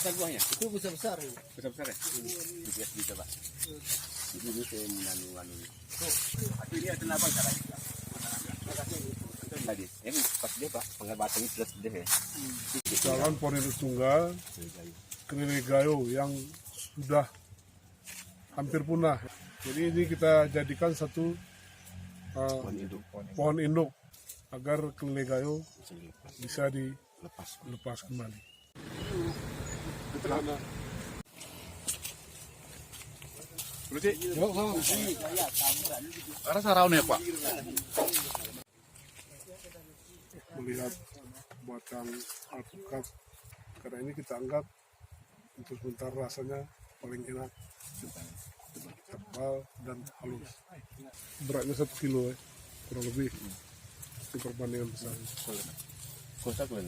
besar buahnya. Itu besar-besar. Besar-besar ya? Bisa Pak. Jadi ini saya menanu ini. Ini ada apa cara juga? Tadi, ini pas dia Pak, pengerbatan itu sudah deh ya. Jalan pohon induk tunggal Kelilegayo yang sudah hampir punah. Jadi ini kita jadikan satu pohon induk agar Kelilegayo bisa dilepas kembali. Karena saraun ya Pak. Melihat batang alpukat karena ini kita anggap untuk sementara rasanya paling enak, tebal dan halus. Beratnya 1 kilo ya, kurang lebih. Itu perbandingan besar. Kosa kan?